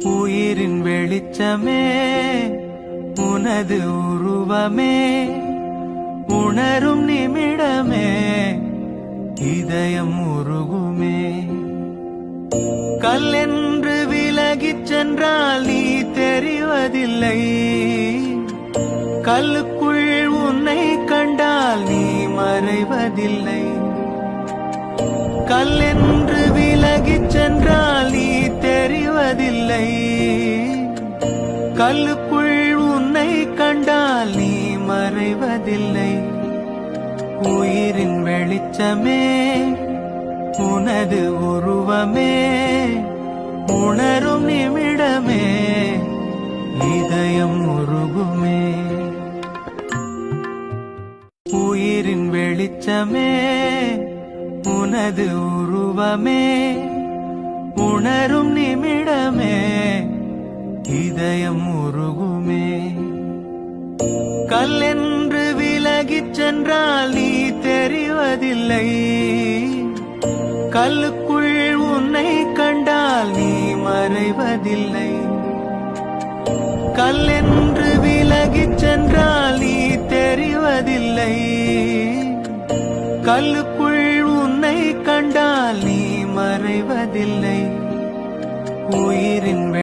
உயிரின் வெளிச்சமே உனது உருவமே உணரும் நிமிடமே இதயம் உருகுமே. கல்லென்று விலகிச் சென்றால் நீ தெரிவதில்லை, கல்லுக்குள் உன்னை கண்டால் நீ மறைவதில்லை. கல்லென்று விலகிச் சென்றால் நீ தெரிவதில்லை, கல்லுக்குள் உன்னை கண்டால் நீ மறைவதில்லை. உயிரின் வெளிச்சமே உனது உருவமே உணரும் நிமிடமே இதயம் உருகுமே. உயிரின் வெளிச்சமே உனது உருவமே உணரும் நிமிடமே இதயம் உருகுமே. கல்லென்று விலகிச் சென்றால் நீ தெரிவதில்லை, கல்லுக்குள் உன்னை கண்டால் நீ மறைவதில்லை. கல்லென்று விலகிச் சென்றால் நீ தெரிவதில்லை, கல்லுக்குள் உன்னை கண்டால் நீ மறைவதில்லை. உயிரின்